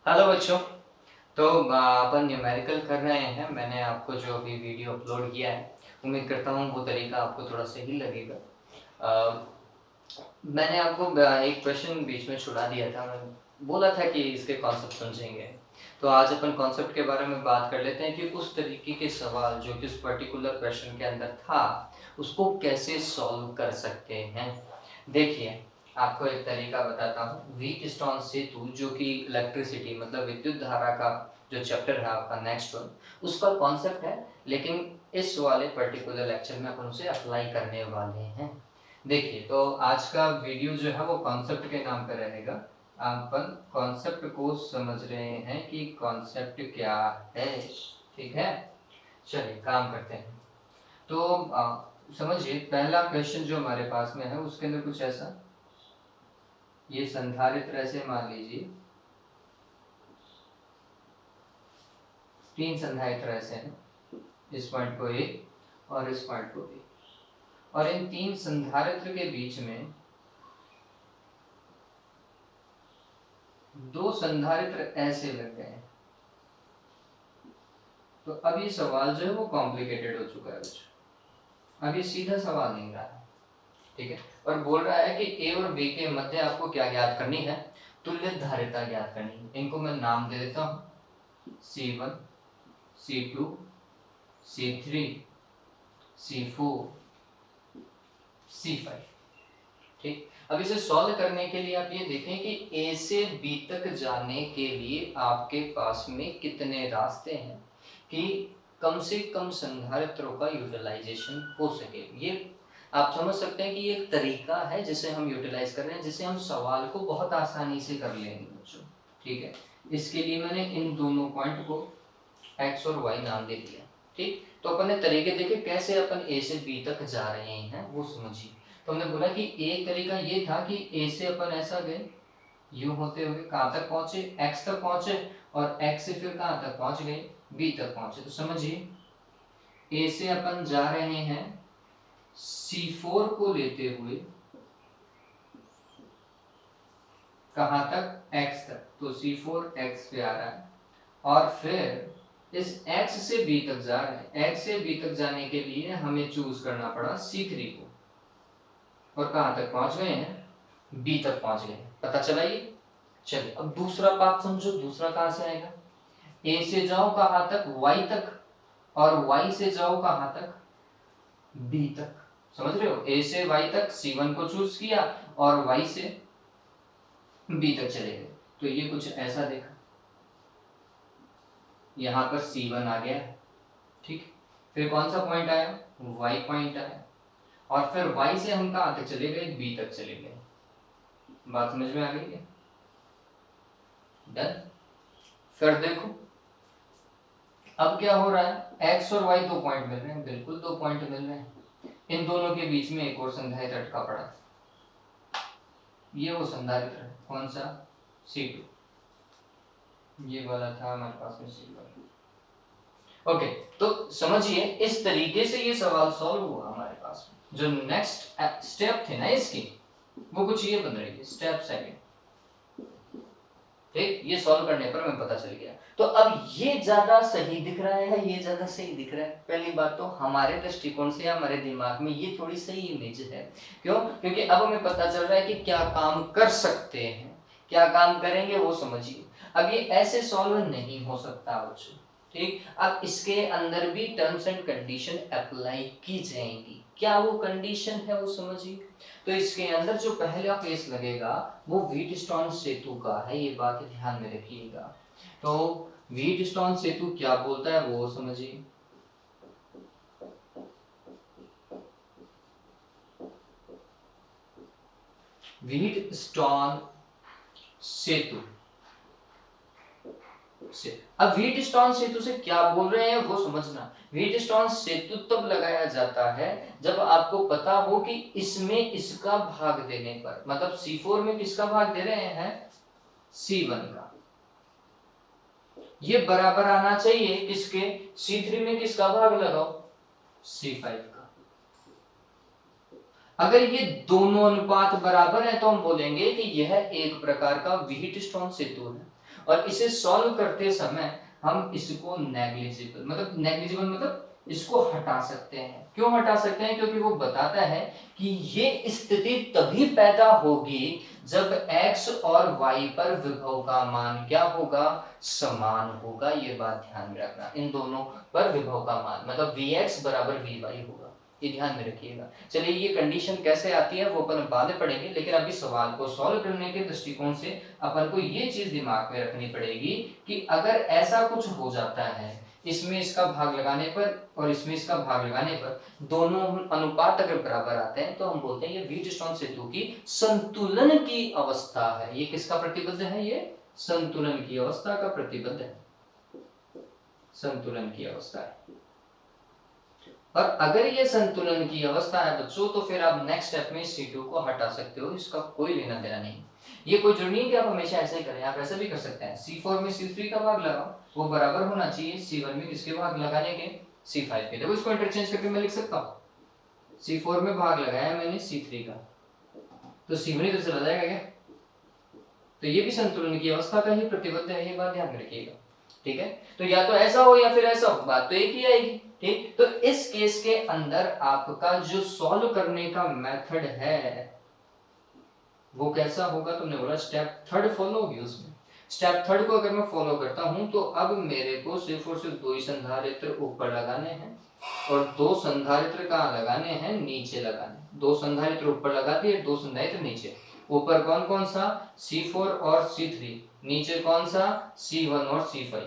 Hello बच्चों। तो अपन numerical कर रहे हैं। मैंने आपको जो अभी वीडियो अपलोड किया है, उम्मीद करता हूँ वो तरीका आपको थोड़ा सही लगेगा। मैंने आपको एक क्वेश्चन बीच में छुड़ा दिया था। मैं बोला था कि इसके कॉन्सेप्ट समझेंगे। तो आज अपन कॉन्सेप्ट के बारे में बात कर लेते हैं कि उस तरीके के सवाल जो कि उस पर्टिकुलर क्वेश्चन के अंदर था, उसको कैसे सॉल्व कर सकते हैं। देखिए, आपको एक तरीका बताता हूँ। व्हीटस्टोन सेतु जो कि इलेक्ट्रिसिटी मतलब विद्युत धारा का जो चैप्टर है आपका नेक्स्ट वन, उसका कॉन्सेप्ट है। लेकिन इस वाले पर्टिकुलर लेक्चर में अपन उसे अप्लाई करने वाले हैं। देखिए, तो आज का वीडियो जो है वो कॉन्सेप्ट के नाम पर रहेगा। अपन कॉन्सेप्ट को समझ रहे हैं कि कॉन्सेप्ट क्या है। ठीक है, चलिए काम करते हैं। तो समझिए, पहला क्वेश्चन जो हमारे पास में है उसके अंदर कुछ ऐसा, ये संधारित्र ऐसे मान लीजिए, तीन संधारित्र ऐसे हैं, इस पॉइंट को ए और इस पॉइंट को बी, और इन तीन संधारित्र के बीच में दो संधारित्र ऐसे लग गए हैं। तो अब ये सवाल जो है वो कॉम्प्लिकेटेड हो चुका है बच्चों। अब ये सीधा सवाल नहीं रहा है, ठीक है। और बोल रहा है कि ए और बी के मध्य आपको क्या ज्ञात करनी है, तुल्य धारिता ज्ञात करनी है। इनको मैं नाम दे देता हूँ, C1, C2, C3, C4, C5। ठीक, अब इसे सॉल्व करने के लिए आप ये देखें कि ए से बी तक जाने के लिए आपके पास में कितने रास्ते हैं कि कम से कम संधारित्रों का यूटिलाइजेशन हो सके। ये आप समझ सकते हैं कि ये एक तरीका है जिसे हम यूटिलाइज कर रहे हैं, जिसे हम सवाल को बहुत आसानी से कर लेंगे बच्चों। ठीक है, इसके लिए मैंने इन दोनों पॉइंट को x और y नाम दे दिया। ठीक, तो अपन ने तरीके देखे कैसे अपन a से b तक जा रहे हैं, वो समझिए। तो हमने बोला कि एक तरीका ये था कि a से अपन ऐसा गए, यूं होते हुए कहाँ तक पहुंचे, x तक पहुंचे, और x से फिर कहाँ तक पहुंच गए, b तक पहुंचे। तो समझिए, a से अपन जा रहे हैं C4 को लेते हुए कहाँ तक, x तक। तो C4 x पे आ रहा है, और फिर इस x से b तक जा रहे हैं। x से b तक जाने के लिए हमें चूज करना पड़ा C3 को, और कहाँ तक पहुंच गए हैं, b तक पहुंच गए हैं। पता चला ये। चलिए, अब दूसरा पार्ट समझो। दूसरा कहाँ से आएगा, a से जाओ कहाँ तक, y तक, और y से जाओ कहाँ तक, b तक। समझ रहे हो, a से y तक C1 को चूज किया, और y से b तक चले गए। तो ये कुछ ऐसा देखा, यहाँ पर C1 आ गया। ठीक, फिर कौन सा पॉइंट आया, y पॉइंट आया, और फिर y से हम कहाँ तक चले गए, b तक चले गए। बात समझ में आ गई है। डन। फिर देखो अब क्या हो रहा है, x और y दो पॉइंट मिल रहे हैं, बिल्कुल दो पॉइंट मिल रहे हैं। इन दोनों के बीच में एक और संधारित्र अटका पड़ा, ये वो संधारित्र है, कौन सा, C2। ये वाला था हमारे पास में C1। ओके, तो समझिए इस तरीके से ये सवाल सॉल्व हुआ हमारे पास में। जो नेक्स्ट स्टेप थे ना इसकी, वो कुछ ये बन रही है, स्टेप सेकंड। ठीक, ये सॉल्व करने पर हमें पता चल गया। तो अब ये ज्यादा सही दिख रहा है, ये ज्यादा सही दिख रहा है। पहली बात तो हमारे दृष्टिकोण से, हमारे दिमाग में ये थोड़ी सही इमेज है। क्यों, क्योंकि अब हमें पता चल रहा है कि क्या काम कर सकते हैं, क्या काम करेंगे वो समझिए। अब ये ऐसे सॉल्व नहीं हो सकता बच्चों। ठीक, अब इसके अंदर भी टर्म्स एंड कंडीशन अप्लाई की जाएंगी। क्या वो कंडीशन है वो समझिए। तो इसके अंदर जो पहला केस लगेगा वो व्हीटस्टोन सेतु का है, ये बात ध्यान में रखिएगा। तो व्हीटस्टोन सेतु क्या बोलता है वो समझिए। व्हीटस्टोन सेतु से, अब व्हीटस्टोन सेतु से क्या बोल रहे हैं वो समझना। व्हीटस्टोन सेतु तब लगाया जाता है जब आपको पता हो कि इसमें इसका भाग देने पर, मतलब C4 में किसका भाग दे रहे हैं, C1 का, ये बराबर आना चाहिए किसके, C3 में किसका भाग लगाओ, C5 का। अगर ये दोनों अनुपात बराबर है तो हम बोलेंगे कि यह एक प्रकार का व्हीटस्टोन सेतु है। और इसे सॉल्व करते समय हम इसको नेग्लिजिबल मतलब इसको हटा सकते हैं। क्यों हटा सकते हैं? क्योंकि वो बताता है कि ये स्थिति तभी पैदा होगी जब x और y पर विभव का मान क्या होगा? समान होगा। ये बात ध्यान में रखना, इन दोनों पर विभव का मान मतलब Vx बराबर Vy होगा, ये ध्यान में रखिएगा। चलिए ये कंडीशन कैसे आती है वो अपन बाद में पढ़ेंगे, लेकिन अभी सवाल को सॉल्व करने के दृष्टिकोण से अपन को ये चीज दिमाग में रखनी पड़ेगी कि अगर ऐसा कुछ हो जाता है, इसमें इसका भाग लगाने पर और इसमें इसका भाग लगाने पर दोनों अनुपात अगर बराबर आते हैं तो हम बोलते हैं ये व्हीटस्टोन सेतु की संतुलन की अवस्था है। ये किसका प्रतिबद्ध है? ये संतुलन की अवस्था का प्रतिबद्ध है, संतुलन की अवस्था है। और अगर ये संतुलन की अवस्था है बच्चों तो फिर आप नेक्स्ट स्टेप में C2 को हटा सकते हो, इसका कोई लेना देना नहीं। ये कोई जरूरी नहीं कि आप हमेशा ऐसे ही करें, आप ऐसे भी कर सकते हैं। C4 में C3 का भाग लगाओ, वो बराबर होना चाहिए C1 में किसके भाग लगाने के? C5 के। देखो इसको इंटरचेंज करके मैं लिख सकता हूँ, C4 में भाग लगाया मैंने C3 का, तो C1 तो चला जाएगा क्या? तो ये भी संतुलन की अवस्था का ही प्रतिबद्ध है, ये बात ध्यान में रखिएगा। ठीक है, तो या तो ऐसा हो या फिर ऐसा हो, बात तो एक ही आएगी। ठीक, तो इस केस के अंदर आपका जो सॉल्व करने का मेथड है वो कैसा होगा? तुमने बोला स्टेप थर्ड फॉलो होगी उसमें। स्टेप थर्ड को अगर मैं फॉलो करता हूं तो अब मेरे को सिर्फ और सिर्फ 2 ही संधारित्र ऊपर लगाने हैं और 2 संधारित्र कहाँ लगाने हैं? नीचे लगाने। 2 संधारित्र ऊपर लगा दिए, 2 संधारित्र नीचे। ऊपर कौन कौन सा? C4 और C3, नीचे कौन सा? C1 और C5।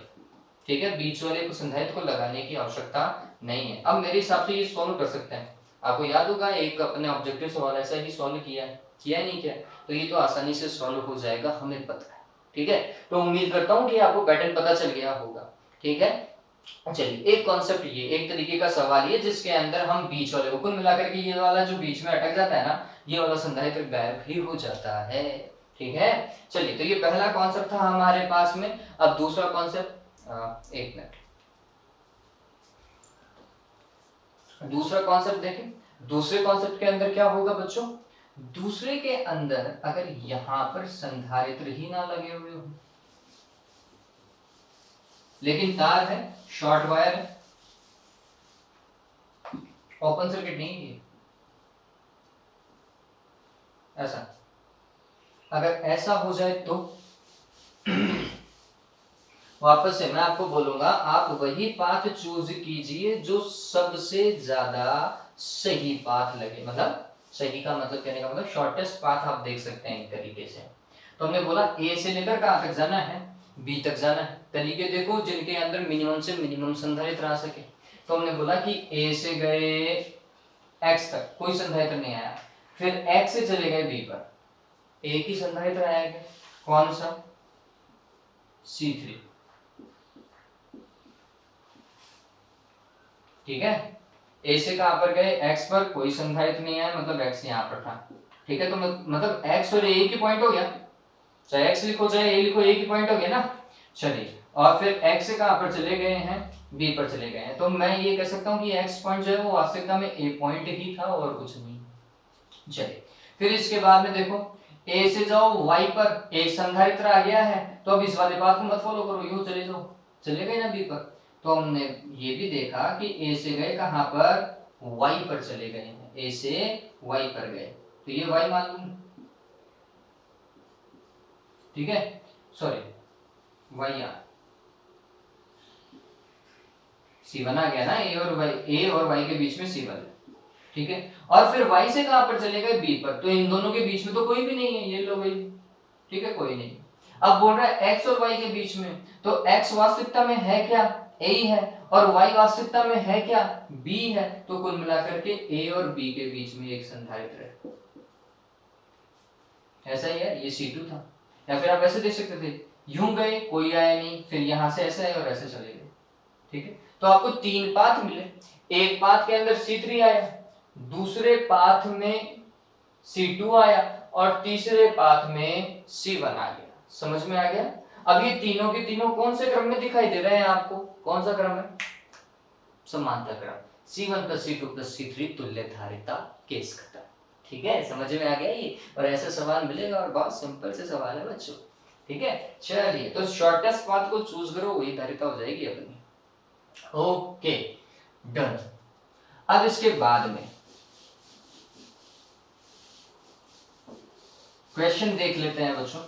ठीक है, बीच वाले को संधारित्र को लगाने की आवश्यकता नहीं है। अब मेरे हिसाब से ये सॉल्व कर सकते हैं। आपको याद होगा एक अपने ऑब्जेक्टिव सवाल ऐसा ही सॉल्व किया नहीं क्या? तो ये तो आसानी से सॉल्व हो जाएगा, हमें पता है। ठीक है, तो उम्मीद करता हूँ कि आपको पैटर्न पता चल गया होगा। ठीक है, चलिए एक कॉन्सेप्ट, ये एक तरीके का सवाल ये जिसके अंदर हम बीच वाले को कुल मिलाकर के ये वाला जो बीच में अटक जाता है ना, ये वाला संधारित्र गायब ही हो जाता है। ठीक है, चलिए तो ये पहला कॉन्सेप्ट था हमारे पास में। अब दूसरा कॉन्सेप्ट, एक मिनट, दूसरा कॉन्सेप्ट देखें। दूसरे कॉन्सेप्ट के अंदर क्या होगा बच्चों? दूसरे के अंदर अगर यहां पर संधारित्र ही ना लगे हुए हो लेकिन तार है, शॉर्ट वायर है, ओपन सर्किट नहीं है, ऐसा अगर ऐसा हो जाए तो वापस से मैं आपको बोलूंगा आप वही पाथ चूज कीजिए जो सबसे ज्यादा सही पाथ लगे। मतलब सही का मतलब कहने का मतलब शॉर्टेस्ट पाथ आप देख सकते हैं एक तरीके से। तो हमने बोला ए से लेकर कहां तक जाना है? बी तक जाना है। तरीके देखो जिनके अंदर मिनिमम से मिनिमम संधारित्र आ सके। तो हमने बोला कि ए से गए एक्स तक कोई संधारित्र नहीं आया, फिर एक्स से चले गए बी पर, एक ही संधारित्र आएगा, कौन सा? C3। ठीक है, ए से कहां पर गए? एक्स पर, कोई संधारित्र नहीं आया, मतलब एक्स यहाँ पर था। ठीक है, तो मतलब एक्स और ए एक ही पॉइंट हो गया, चाहे एक्स लिखो चाहे ए लिखो, एक ही पॉइंट हो गया ना। चलिए, और फिर एक्स से कहां पर चले गए हैं? बी पर चले गए हैं। तो मैं ये कह सकता हूं कि एक्स पॉइंट जो है वो वास्तविकता में ए पॉइंट ही था और कुछ नहीं। चलिए, फिर इसके बाद में देखो ए से जाओ वाई पर, एक संधारित्र आ गया है, तो अब इस वाले बात को मत फॉलो करो, यूं चले जाओ, चले गए ना बी पर। तो हमने ये भी देखा कि ए से गए कहां पर? वाई पर चले गए हैं, ए से वाई पर गए, तो ये वाई मान लूंगा। ठीक है, सॉरी वाई आ C1 आ गया ना, ए और वाई के बीच में C1 है। ठीक है, और फिर y से कहां पर चले गए? b पर, तो इन दोनों के बीच में तो कोई भी नहीं है, ये लो भाई। ठीक है, कोई नहीं। अब बोल रहा है x और y के बीच में, तो x वास्तविकता में है क्या? a ही है, और y वास्तविकता में है क्या? b है, तो कुल मिलाकर के a और b के बीच में एक संधारित्र है। ऐसा ही है, ये C2 था। या फिर आप ऐसे देख सकते थे, यूं गए कोई आया नहीं, फिर यहां से ऐसे आए और ऐसे चले गए। ठीक है, तो आपको 3 पाथ मिले। एक पाथ के अंदर C3 आया, दूसरे पाथ में C2 आया और तीसरे पाथ में C1 आ गया। समझ में आ गया? अब ये तीनों के तीनों कौन से क्रम में दिखाई दे रहे हैं आपको? कौन सा क्रम है? समांतर क्रम, C1 + C2 + C3 तुल्य धारिता, केस खत्म। ठीक है, समझ में आ गया ये? और ऐसा सवाल मिलेगा और बहुत सिंपल से सवाल है बच्चों। ठीक है, चलिए तो शॉर्टेस्ट पाथ को चूज करो, वही धारिता हो जाएगी अपनी। Okay done. अब इसके बाद में क्वेश्चन देख लेते हैं बच्चों।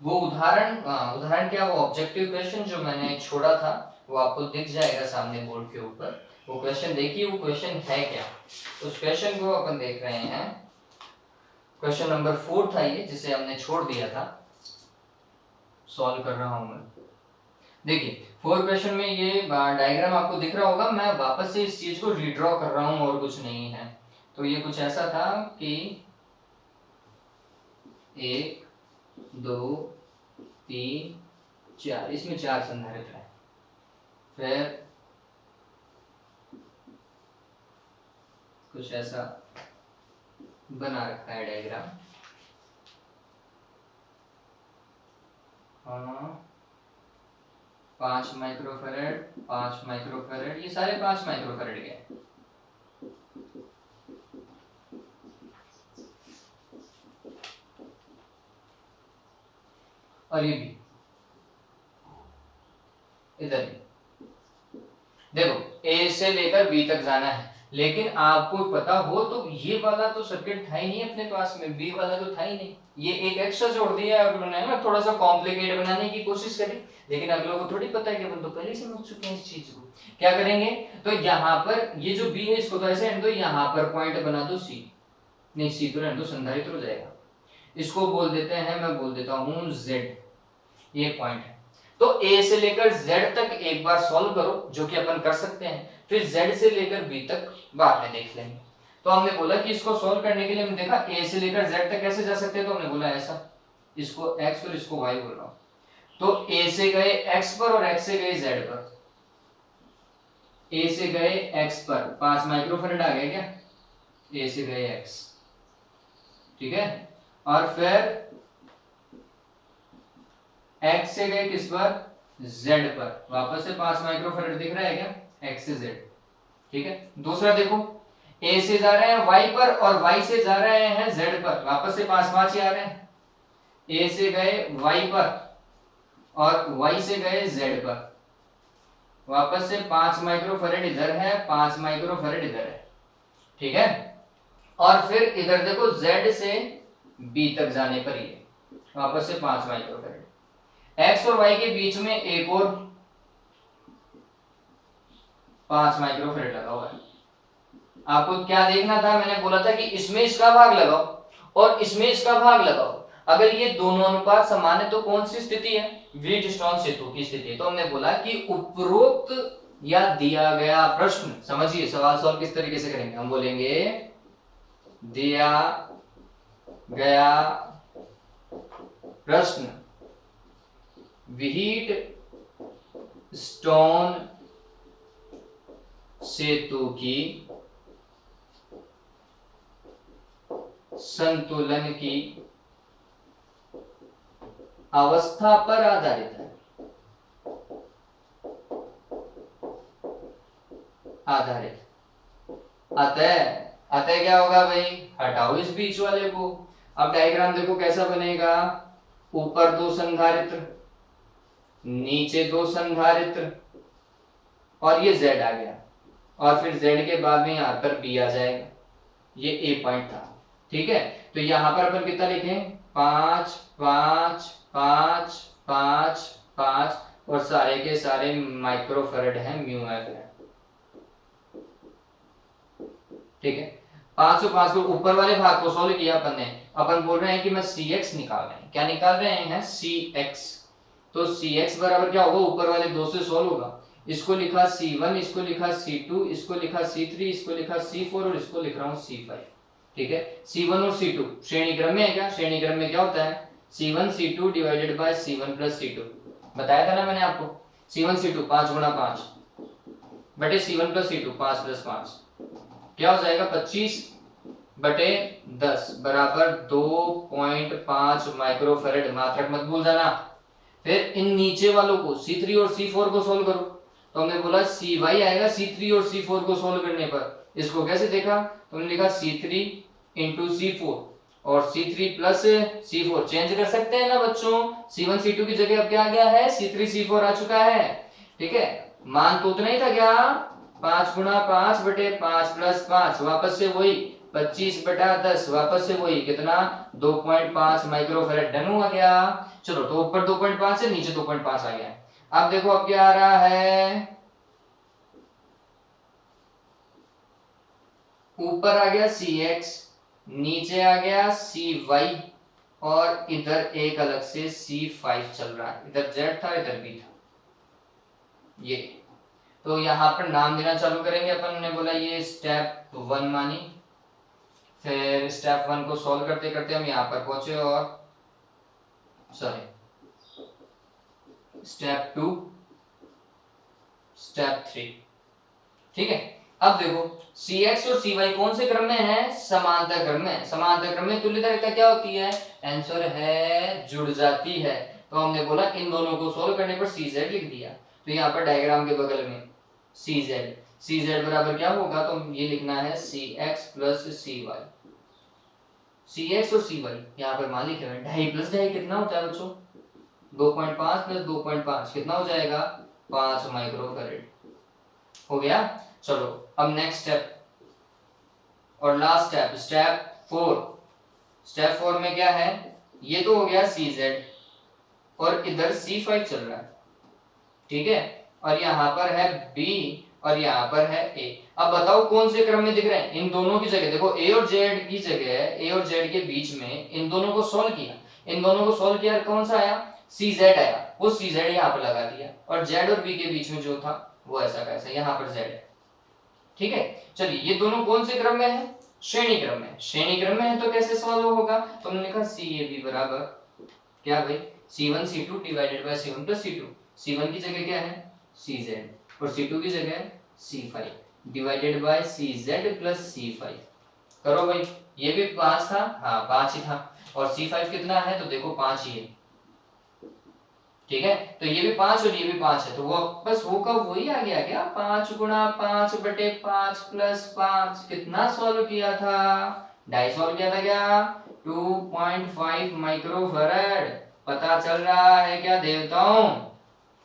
वो उदाहरण क्या, वो ऑब्जेक्टिव क्वेश्चन जो मैंने छोड़ा था वो आपको दिख जाएगा सामने बोर्ड के ऊपर। वो क्वेश्चन देखिए, वो क्वेश्चन है क्या। उस क्वेश्चन को अपन देख रहे हैं, क्वेश्चन नंबर 4 था ये, जिसे हमने छोड़ दिया था। सॉल्व कर रहा हूं मैं। देखिए 4 क्वेश्चन में ये डायग्राम आपको दिख रहा होगा, मैं वापस से इस चीज को रीड्रॉ कर रहा हूं और कुछ नहीं है। तो ये कुछ ऐसा था कि 1 2 3 4, इसमें 4 संधारित्र है। फिर कुछ ऐसा बना रखा है डायग्राम। 5 माइक्रोफैरेड, 5 माइक्रोफैरेड, ये सारे 5 माइक्रोफैरेड के हैं। और ये भी इधर भी देखो, ए से लेकर बी तक जाना है, लेकिन आपको पता हो तो ये वाला तो सर्किट था ही नहीं अपने पास में, बी वाला तो था ही नहीं। ये एक एक्स्ट्रा जोड़ दिया है और मैंने ना थोड़ा सा कॉम्प्लिकेट बनाने की कोशिश करी, लेकिन अगलों को थोड़ी पता है कि अपन तो पहले ही समझ चुके हैं इस चीज को। क्या करेंगे, तो यहाँ पर ये जो बी है इसको तो ऐसे रहने दो, यहाँ पर पॉइंट बना दो सी, नहीं सी तो रहने दो, संधारित्र हो जाएगा। इसको बोल देते हैं, मैं बोल देता हूँ जेड, ये पॉइंट है। तो A से लेकर Z तक एक बार सॉल्व करो, जो कि अपन कर सकते हैं, फिर Z से लेकर B तक बाद में देख लेंगे। तो हमने बोला कि इसको सॉल्व करने के लिए हमने देखा A से लेकर Z तक कैसे जा सकते हैं, तो हमने बोला ऐसा, इसको X और इसको Y बोल रहा हूं। तो A से गए X पर और X से गए Z पर। A से गए X पर 5 माइक्रोफैरेड आ गया क्या, A से गए X, ठीक है। और फिर X से गए किस पर, Z पर, वापस से 5 माइक्रोफैरेड दिख रहा है क्या, X से Z, ठीक है। दूसरा देखो, A से जा रहे हैं Y पर और Y से जा रहे हैं Z पर, वापस से 5 ही आ रहे हैं। A से गए Y पर और Y से गए Z पर, वापस से 5 माइक्रोफैरेड इधर है, 5 माइक्रोफैरेड इधर है, ठीक है। और फिर इधर देखो, Z से B तक जाने पर ये वापस से 5 माइक्रोफैरेड। X और Y के बीच में एक और 5 माइक्रोफैरेड लगा हुआ है। आपको क्या देखना था, मैंने बोला था कि इसमें इसका भाग लगाओ और इसमें इसका भाग लगाओ। अगर ये दोनों अनुपात समान है तो कौन सी स्थिति है, व्हीटस्टोन सेतु की स्थिति है। तो हमने बोला कि उपरोक्त या दिया गया प्रश्न, समझिए सवाल सॉल्व किस तरीके से करेंगे, हम बोलेंगे दिया गया प्रश्न व्हीटस्टोन सेतु की संतुलन की अवस्था पर आधारित है, अतः क्या होगा भाई, हटाओ इस बीच वाले को। अब डायग्राम देखो कैसा बनेगा, ऊपर 2 संधारित्र, नीचे 2 संधारित्र, और ये Z आ गया, और फिर Z के बाद में यहां पर B आ जाएगा। ये A पॉइंट था, ठीक है। तो यहां पर अपन कितना लिखें, 5 5 5 5 5, और सारे के सारे माइक्रोफैरेड है, म्यू एफ है, ठीक है। 505 को ऊपर वाले भाग को सॉल्व किया अपन ने, अपन बोल रहे हैं कि मैं Cx निकाल रहे हैं, क्या निकाल रहे हैं, Cx। तो Cx बराबर क्या होगा, ऊपर वाले 2 से सॉल्व होगा। इसको लिखा C1, इसको लिखा C2, इसको लिखा C3, इसको लिखा C4 और इसको लिख रहा हूं C5, ठीक है। C1 और C2 श्रेणी क्रम में है क्या, श्रेणी क्रम में क्या होता है, C1 C2 divided by C1 plus C2, बताया था ना मैंने आपको। C1 C2 5 गुणा 5 बटे C1 प्लस C2 5 प्लस 5, क्या हो जाएगा 25 बटे 10 बराबर 2.5 माइक्रोफैरेड, मात्रक मत भूल जाना। फिर इन नीचे वालों को C3 और C4 को सोल्व करो, तो हमने बोला Cy आएगा C3 और C4 को सोल्व करने पर। इसको कैसे देखा, तो हमने लिखा C3 इंटू C4 और C3 प्लस C4 चेंज कर सकते हैं ना बच्चों। C1 C2 की जगह अब क्या आ गया है, C3 C4 आ चुका है। ठीक है, मान तो उतना ही था क्या, 5 गुणा 5 बटे 5 प्लस 5 वापस से वही 25 बटा 10 वापस से वही कितना 2.5 माइक्रोफैराड। डन हुआ क्या। चलो तो ऊपर 2.5 है, नीचे 2.5 आ गया। अब देखो अब क्या आ रहा है, ऊपर आ गया Cx, नीचे आ गया Cy और इधर एक अलग से C5 चल रहा है। इधर Z था इधर B था ये। तो यहाँ पर नाम देना चालू करेंगे। अपन ने बोला ये स्टेप 1 मानी, फिर स्टेप 1 को सॉल्व करते करते हम यहाँ पर पहुंचे और सॉरी स्टेप 2 स्टेप 3। ठीक है, अब देखो Cx और Cy कौन से क्रम में है, समांतर क्रम में। समांतर क्रम में तुल्यता रेखा क्या होती है, आंसर है जुड़ जाती है। तो हमने बोला इन दोनों को सोल्व करने पर Cz लिख दिया। तो यहाँ पर डायग्राम के बगल में Cz बराबर क्या होगा, तो ये लिखना है Cx प्लस Cy। Cx और Cy यहाँ पर मान लिखे हुए 2.5 प्लस 2.5 कितना होता है बच्चों, 2.5 प्लस 2.5 कितना हो जाएगा 5 माइक्रोफैराड। हो गया। चलो अब नेक्स्ट स्टेप और लास्ट स्टेप, स्टेप 4। स्टेप 4 में क्या है, ये तो हो गया Cz और इधर C5 चल रहा है। ठीक है, और यहाँ पर है B और यहाँ पर है A। अब बताओ कौन से क्रम में दिख रहे हैं, इन दोनों की जगह देखो A और Z की जगह, A और Z के बीच में इन दोनों को सॉल्व किया। इन दोनों को सॉल्व किया कौन सा आया, Cz आया, वो Cz यहाँ पर लगा दिया और Z और B के बीच में जो था वो ऐसा का ऐसा यहाँ पर Z है। ठीक है, चलिए ये दोनों कौन से क्रम में है, श्रेणी क्रम में। श्रेणी क्रम में है तो कैसे सॉल्व होगा, तो हमने लिखा CAB बराबर क्या भाई C1 C2 divided by C1 plus C2। C1 की जगह क्या है Cz और C2 की जगह C5 divided by Cz plus C5। करो भाई, ये भी 5 था, हाँ 5 ही था, और C5 कितना है तो देखो 5 ही है। ठीक है, तो ये भी 5 और ये भी 5 है, तो वो बस वो का वही आ गया क्या, 5 गुणा 5 बटे 5 प्लस 5। कितना सॉल्व किया था, 2.5 सॉल्व किया था क्या, 2.5 माइक्रोफैराड। पता चल रहा है क्या देवताओं,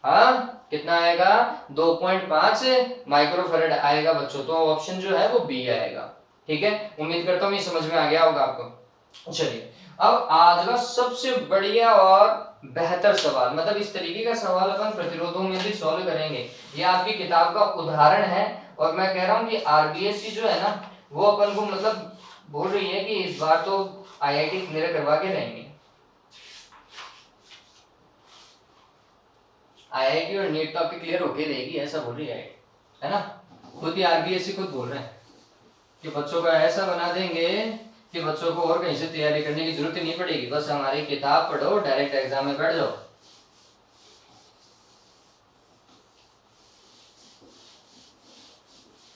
हाँ कितना आएगा 2.5 माइक्रोफैराड आएगा बच्चों। तो ऑप्शन जो है वो बी आएगा। ठीक है, उम्मीद करता हूँ ये समझ में आ गया होगा आपको। चलिए अब आज का सबसे बढ़िया और बेहतर सवाल, मतलब इस तरीके का सवाल अपन प्रतिरोधों में भी सॉल्व करेंगे। ये आपकी किताब का उदाहरण है और मैं कह रहा हूँ कि आरबीएससी जो है ना वो अपन को मतलब बोल रही है कि इस बार तो आईआईटी क्लियर करवा के रहेंगे। आईआईटी और नीट तो आपकी क्लियर होके रहेगी ऐसा बोल रही है ना। खुद ही आरबीएससी खुद बोल रहे हैं कि बच्चों का ऐसा बना देंगे कि बच्चों को और कहीं से तैयारी करने की जरूरत ही नहीं पड़ेगी, बस हमारी किताब पढ़ो डायरेक्ट एग्जाम में बैठ जाओ।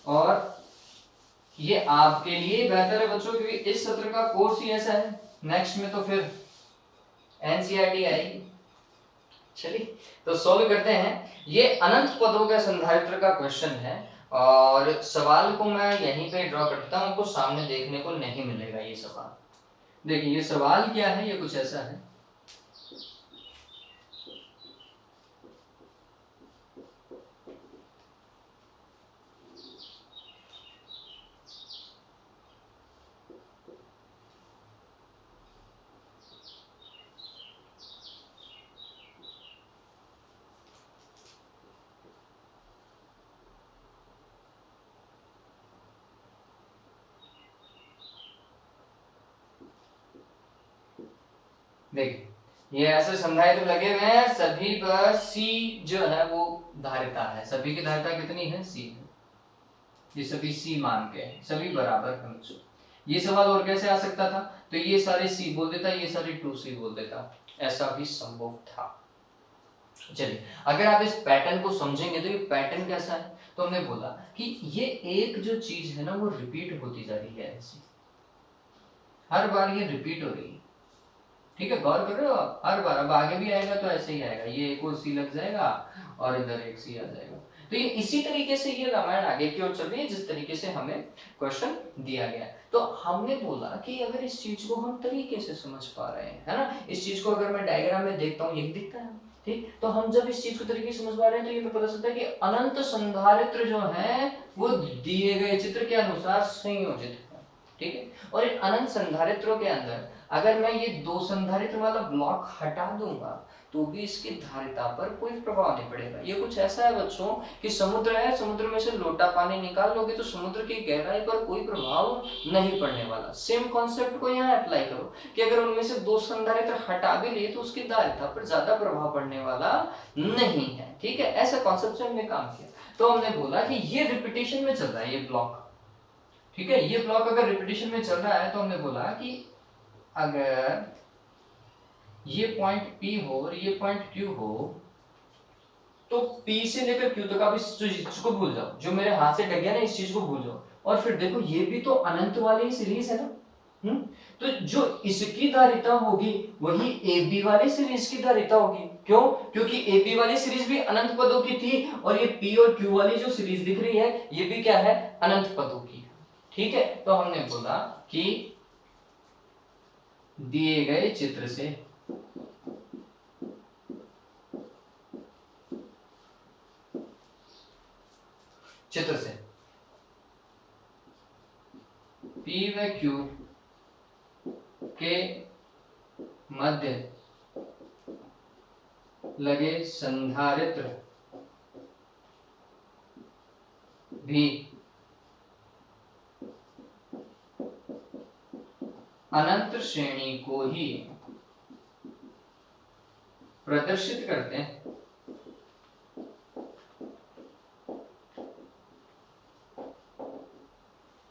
और ये आपके लिए बेहतर है बच्चों क्योंकि इस सत्र का कोर्स ही ऐसा है, नेक्स्ट में तो फिर एनसीईआरटी आएगी। चलिए तो सॉल्व करते हैं। ये अनंत पदों के संधारित्र का क्वेश्चन है और सवाल को मैं यहीं पे ड्रॉ करता हूं, आपको सामने देखने को नहीं मिलेगा ये सवाल। देखिए ये सवाल क्या है, ये कुछ ऐसा है। देखिए ये ऐसे संधारित्र लगे हुए हैं, सभी पर C जो है वो धारिता है, सभी की धारिता कितनी है C है। ये सभी C मान के हैं, सभी बराबर है बच्चों। ये सवाल और कैसे आ सकता था, तो ये सारे C बोल देता, ये सारे 2C बोल देता, ऐसा भी संभव था। चलिए अगर आप इस पैटर्न को समझेंगे तो ये पैटर्न कैसा है, तो हमने बोला कि ये एक जो चीज है ना वो रिपीट होती जा रही है ऐसी, हर बार ये रिपीट हो रही है। ठीक है, गौर कर रहे हो आप, हर बार अब आगे भी आएगा तो ऐसे ही आएगा, ये एक और C लग जाएगा और इधर एक C आ जाएगा। तो ये इसी तरीके से ये रामायण आगे की ओर चल रही है जिस तरीके से हमें क्वेश्चन दिया गया। तो हमने बोला कि अगर इस चीज को हम तरीके से समझ पा रहे हैं, है ना, इस चीज को अगर मैं डायग्राम में देखता हूँ, यही दिखता है, ठीक, तो हम जब इस चीज को तरीके से समझ पा रहे हैं तो ये पता चलता है कि अनंत संधारित्र जो है वो दिए गए चित्र के अनुसार संयोजित है, ठीक है। और इन अनंत संधारित्रों के अंदर अगर मैं ये दो संधारित्र वाला ब्लॉक हटा दूंगा तो भी इसकी धारिता पर कोई प्रभाव नहीं पड़ेगा। ये कुछ ऐसा है बच्चों कि समुद्र है, समुद्र में से लोटा पानी निकाल लोगे तो समुद्र की गहराई पर कोई प्रभाव नहीं पड़ने वाला। सेम कॉन्सेप्ट को यहाँ अप्लाई करो कि अगर उनमें से दो संधारित्र हटा भी लिए तो उसकी धारिता पर ज्यादा प्रभाव पड़ने वाला नहीं है, ठीक है। ऐसा कॉन्सेप्ट से हमने काम किया। तो हमने बोला कि ये रिपीटेशन में चल रहा है ये ब्लॉक, ठीक है। ये ब्लॉक अगर रिपीटेशन में चल रहा है तो हमने बोला कि अगर ये पॉइंट P हो और ये पॉइंट Q हो तो P से लेकर Q तक आप इस चीज को भूल जाओ, जो मेरे हाथ से डग गया ना इस चीज को भूल जाओ। और फिर देखो ये भी तो अनंत वाली सीरीज है ना, तो जो इसकी धारिता होगी वही AB वाली सीरीज की धारिता होगी। क्यों? क्योंकि AB वाली सीरीज भी अनंत पदों की थी और ये P और Q वाली जो सीरीज दिख रही है ये भी क्या है, अनंत पदों की, ठीक है। तो हमने बोला कि दिए गए चित्र से P व Q के मध्य लगे संधारित्र भी अनंत श्रेणी को ही प्रदर्शित करते हैं।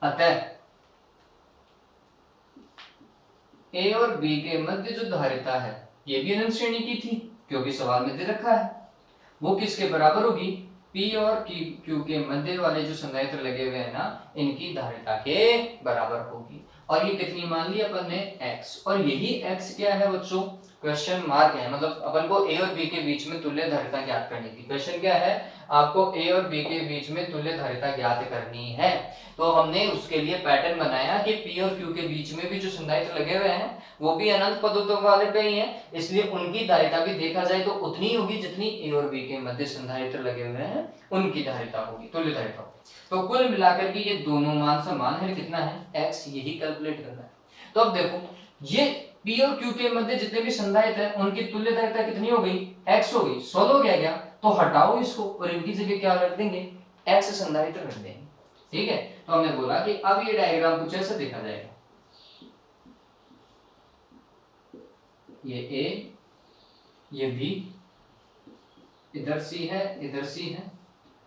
अतः A और B के मध्य जो धारिता है ये भी अनंत श्रेणी की थी क्योंकि सवाल में दे रखा है, वो किसके बराबर होगी, P और Q के मध्य वाले जो संधारित्र लगे हुए हैं ना इनकी धारिता के बराबर होगी। और ये कितनी मान ली अपन ने, x, और यही x क्या है बच्चों, क्वेश्चन मार्क है। मतलब अपन को A और B के बीच में तुल्य धारिता ज्ञात करनी थी। क्वेश्चन क्या है, आपको A और B के बीच में तुल्य धारिता ज्ञात करनी है। तो हमने उसके लिए पैटर्न बनाया कि P और Q के बीच में भी जो संधारित्र लगे हुए हैं वो भी अनंत पदों वाले पे ही है, इसलिए उनकी धारिता भी देखा जाए तो उतनी होगी जितनी A और B के मध्य संधारित्र लगे हुए हैं उनकी धारिता होगी, तुल्य धारिता होगी। तो कुल मिलाकर के ये दोनों मान समान है, कितना है x, यही कैलकुलेट करना है। तो अब देखो ये P और Q के मध्य जितने भी संधारित्र हैं उनकी तुल्य धारिता कितनी हो गई, x हो गई। सॉल्व हो गया क्या, तो हटाओ इसको और इनकी जगह क्या रख देंगे, x संधारित्र रख देंगे, ठीक है। तो हमने बोला कि अब ये डायग्राम कुछ ऐसा देखा जाएगा, ये A, ये B, इधर C है, इधर C है,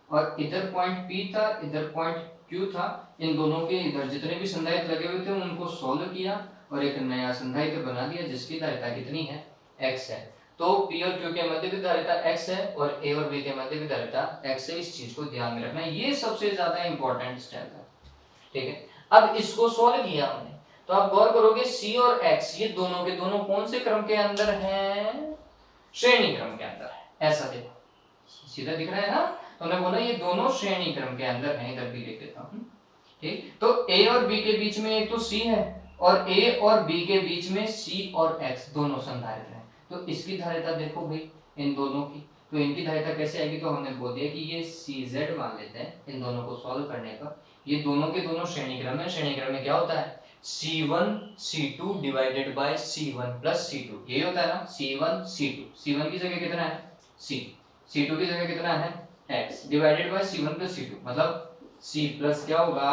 और इधर पॉइंट P था, इधर पॉइंट Q था। इन दोनों के इधर जितने भी संधारित्र लगे हुए थे उनको सोल्व किया और एक नया संधारित्र बना दिया जिसकी धारिता कितनी है, x है। तो P और Q के मध्य भी धारिता x है और A और B के मध्य भी धारिता x है। इस चीज को ध्यान में रखना, ये सबसे ज्यादा इंपॉर्टेंट स्टेप है, ठीक है। अब इसको सोल्व किया हमने तो आप गौर करोगे C और x ये दोनों के दोनों कौन से क्रम के अंदर हैं, श्रेणी क्रम के अंदर है। ऐसा देखो, सीधा दिख रहा है ना, तो हमने बोला ये दोनों श्रेणी क्रम के अंदर हैं, इधर भी लिख देता हूं, ठीक। तो A और B के बीच में एक तो C है और A और B के बीच में C और x दोनों संधारित्र हैं। तो इसकी धारिता देखो भाई इन दोनों की, तो इनकी धारिता कैसे आएगी, तो हमने बोल दिया कि ये CZ मान लेते हैं इन दोनों को सॉल्व करने पर। ये दोनों के दोनों श्रेणी क्रम है, श्रेणी क्रम में क्या होता है, C1 C2 divided by C1 plus C2, यही होता है ना, C1 C2, C1 की जगह कितना है C, C2 की जगह कितना है x divided by C1 plus C2, मतलब C प्लस क्या होगा,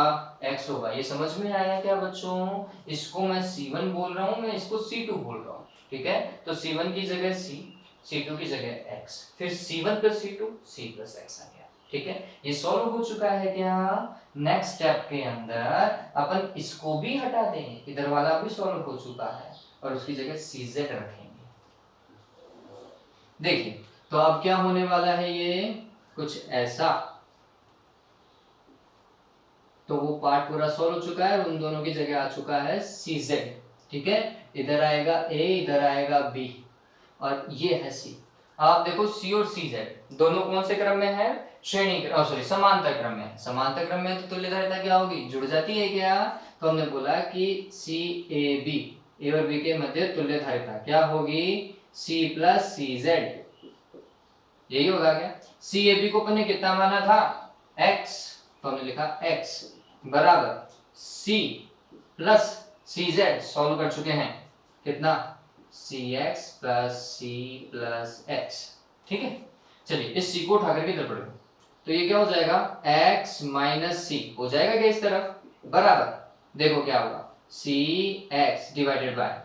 x होगा। ये समझ में आया क्या बच्चों, इसको मैं C1 बोल रहा हूँ, मैं इसको C2 बोल रहा हूँ, ठीक है। तो C1 की जगह C, C2 की जगह x, फिर C1 plus C2 C plus x आ गया, ठीक है। ये सॉल्व हो चुका है क्या, नेक्स्ट स्टेप के अंदर अपन इसको भी हटा देंगे, इधर वाला भी सॉल्व हो चुका है और उसकी जगह CZ रखेंगे। देखिए तो अब क्या होने वाला है, ये कुछ ऐसा, तो वो पार्ट पूरा सॉल्व हो चुका है, उन दोनों की जगह आ चुका है CZ, ठीक है। इधर आएगा A, इधर आएगा B और ये है C। आप देखो C और CZ दोनों कौन से क्रम में है, श्रेणी सॉरी समांतर क्रम में, समांतर क्रम में तो तुल्य धारिता क्या होगी, जुड़ जाती है क्या। तो हमने बोला कि सी ए बी, ए और बी के मध्य तुल्य धारिता क्या होगी, सी प्लस सी जेड, यही होगा क्या। सी ए बी को अपन ने कितना माना था, x, तो हमने लिखा x बराबर C plus C Z, solve कर चुके हैं कितना, C X plus C plus X, ठीक है। चलिए इस सी को उठा करके इधर पढ़ो, तो ये क्या हो जाएगा, x माइनस सी हो जाएगा क्या इस तरफ, बराबर देखो क्या होगा, C X divided by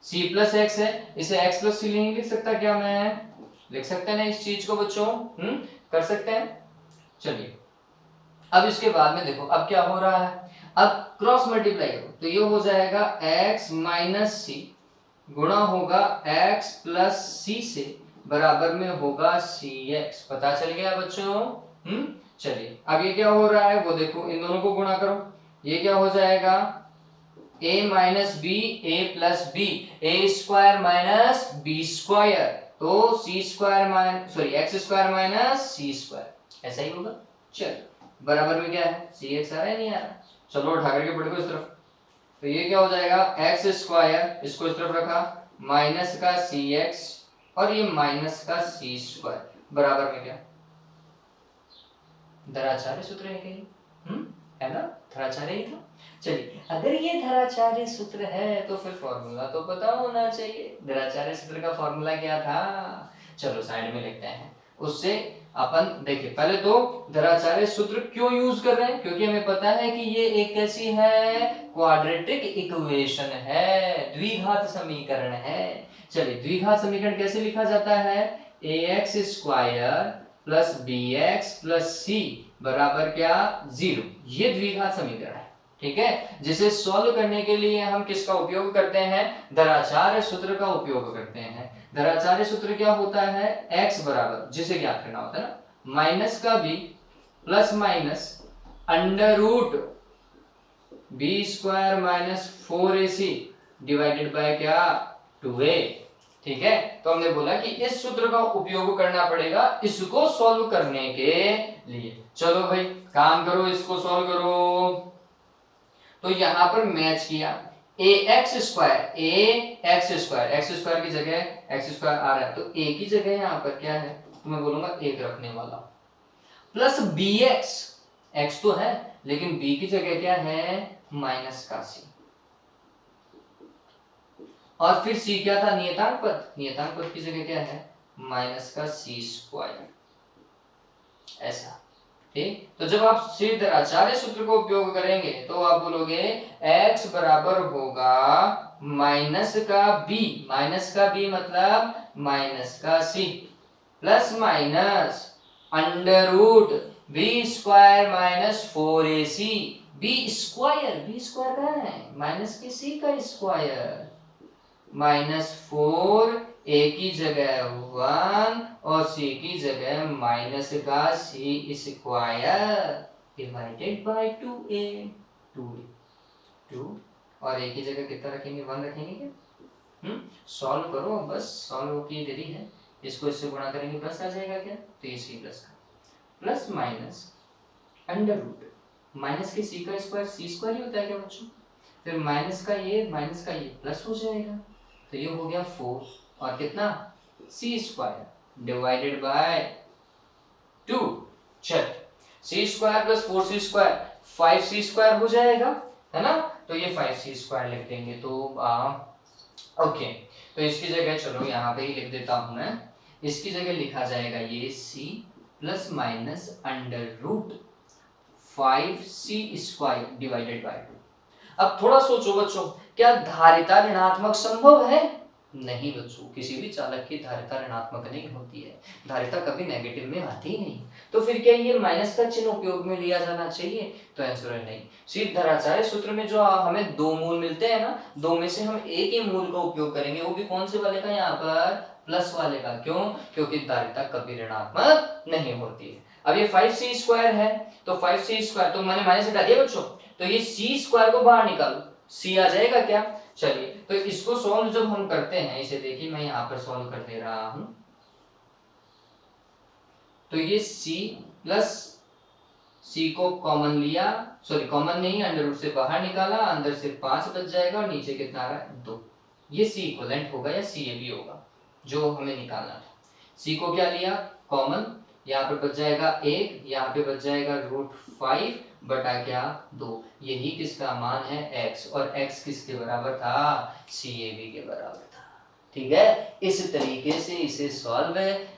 C plus X है, इसे x प्लस सी नहीं लिख सकता क्या, मैं लिख सकते हैं ना इस चीज को बच्चों, कर सकते हैं। चलिए अब इसके बाद में देखो अब क्या हो रहा है, अब क्रॉस मल्टीप्लाई करो तो ये हो जाएगा x माइनस सी गुणा होगा x प्लस सी से बराबर में होगा सी एक्स, पता चल गया बच्चों। चलिए अब ये क्या हो रहा है वो देखो, इन दोनों को गुणा करो, ये क्या हो जाएगा, a minus B A plus B, A square minus B square, तो C square minus sorry X square minus C square, ऐसा ही होगा। चलो बराबर में क्या है, सी एक्स आ रहा है नहीं आ रहा, चलो उठा करके पढ़ो इस तरफ, तो ये क्या हो जाएगा एक्स स्क्वायर, इसको इस तरफ रखा, माइनस का सी एक्स और ये माइनस का सी स्क्वायर, बराबर में क्या, धराचार्य सूत्र है कहीं, है ना, धराचार्य ही था। चलिए अगर ये धराचार्य सूत्र है तो फिर फॉर्मूला तो पता होना चाहिए, धराचार्य सूत्र का फॉर्मूला क्या था, चलो साइड में लिखते हैं, उससे अपन देखिए पहले तो धराचार्य सूत्र क्यों यूज कर रहे हैं, क्योंकि हमें पता है कि ये एक कैसी है, क्वाड्रेटिक इक्वेशन है, द्विघात समीकरण है। चलिए द्विघात समीकरण कैसे लिखा जाता है, ax square plus B X plus C बराबर क्या, 0, ये द्विघात समीकरण है, ठीक है, जिसे सॉल्व करने के लिए हम किसका उपयोग करते हैं, धराचार्य सूत्र का उपयोग करते हैं। धराचार्य सूत्र क्या होता है, x बराबर जिसे ज्ञात करना होता है ना, माइनस का b plus minus under root B square minus 4ac divided by क्या, 2a, ठीक है। तो हमने बोला कि इस सूत्र का उपयोग करना पड़ेगा इसको सॉल्व करने के लिए। चलो भाई काम करो, इसको सॉल्व करो, तो यहां पर मैच किया, ए एक्स स्क्वायर एक्स स्क्वायर की जगह एक्स स्क्वायर आ रहा है, तो ए की जगह यहां पर क्या है, तो मैं बोलूंगा एक रखने वाला, प्लस बी एक्स, एक्स तो है लेकिन बी की जगह क्या है, माइनस का सी, और फिर c क्या था, नियतांक पद, नियतांक पद की जगह क्या है, माइनस का सी स्क्वायर, ऐसा, ठीक। तो जब आप सिर्फ धराचार्य सूत्र को उपयोग करेंगे तो आप बोलोगे x बराबर होगा माइनस का b मतलब माइनस का c plus minus under root B square minus 4ac, B square कहाँ है, माइनस के c का स्क्वायर माइनस 4, a की जगह 1 और c की जगह माइनस का c square divided bye 2a, 2 और a की जगह कितना रखेंगे, 1 रखेंगे क्या, सॉल्व करो बस, सॉल्व की देरी है, इसको इससे गुणा करेंगे प्लस आ जाएगा क्या, तो ये c प्लस का plus minus under root minus के c का स्क्वायर c स्क्वायर ही होता है क्या बच्चों, फिर माइनस का ये प्लस हो जाएगा, तो ये हो गया 4 और कितना c स्क्वायर डिवाइडेड बाय 2, चल c square plus 4c square 5c square हो जाएगा, है ना, तो ये 5c स्क्वायर लिख देंगे, तो ओके, तो इसकी जगह चलो यहाँ पे ही लिख देता हूं मैं, इसकी जगह लिखा जाएगा ये c plus minus under root 5c square divided by 2। अब थोड़ा सोचो बच्चों, क्या धारिता ऋणात्मक संभव है, नहीं बच्चों, किसी भी चालक की धारिता ऋणात्मक नहीं होती है, धारिता कभी नेगेटिव में आती ही नहीं, तो फिर क्या ये माइनस का चिन्ह उपयोग में लिया जाना चाहिए, तो आंसर है नहीं। सिर्फ धराचार्य सूत्र में जो हमें दो मूल मिलते हैं ना, दो में से हम एक ही मूल का उपयोग करेंगे, वो भी कौन से वाले का, यहाँ पर प्लस वाले का, क्यों, क्योंकि धारिता कभी ऋणात्मक नहीं होती है। अब ये 5c स्क्वायर है, तो 5c स्क्वायर तो मैंने माइनस हटा दिया बच्चों, तो ये c स्क्वायर को बाहर निकालो, c आ जाएगा क्या, चलिए तो इसको सॉल्व जब हम करते हैं, इसे देखिए मैं यहाँ पर सॉल्व कर दे रहा हूं, तो ये c प्लस c को कॉमन लिया, सॉरी कॉमन नहीं, अंडर रूट से बाहर निकाला, अंदर से 5 बच जाएगा और नीचे कितना आ रहा है 2। ये c इक्विवेलेंट होगा या c a b होगा जो हमें निकालना था। c को क्या लिया कॉमन, यहाँ पे बच जाएगा 1, यहाँ पे बच जाएगा √5 बटा क्या 2। यही किसका मान है x, और x किसके बराबर था CAB के बराबर था। ठीक है, इस तरीके से इसे सॉल्व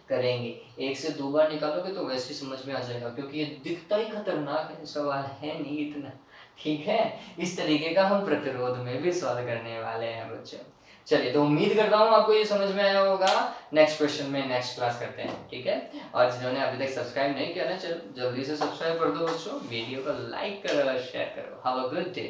करेंगे। 1 से 2 बार निकालोगे तो वैसे समझ में आ जाएगा, क्योंकि ये दिखता ही खतरनाक है, सवाल है नहीं इतना। ठीक है, इस तरीके का हम प्रतिरोध में भी सॉल्व करने वाले हैं बच्चों। चलिए, तो उम्मीद करता हूँ आपको ये समझ में आया होगा। नेक्स्ट क्वेश्चन में नेक्स्ट क्लास करते हैं, ठीक है। और जिन्होंने अभी तक सब्सक्राइब नहीं किया ना, चलो जल्दी से सब्सक्राइब कर दो बच्चों, वीडियो को लाइक करो और शेयर करो। Have a good day.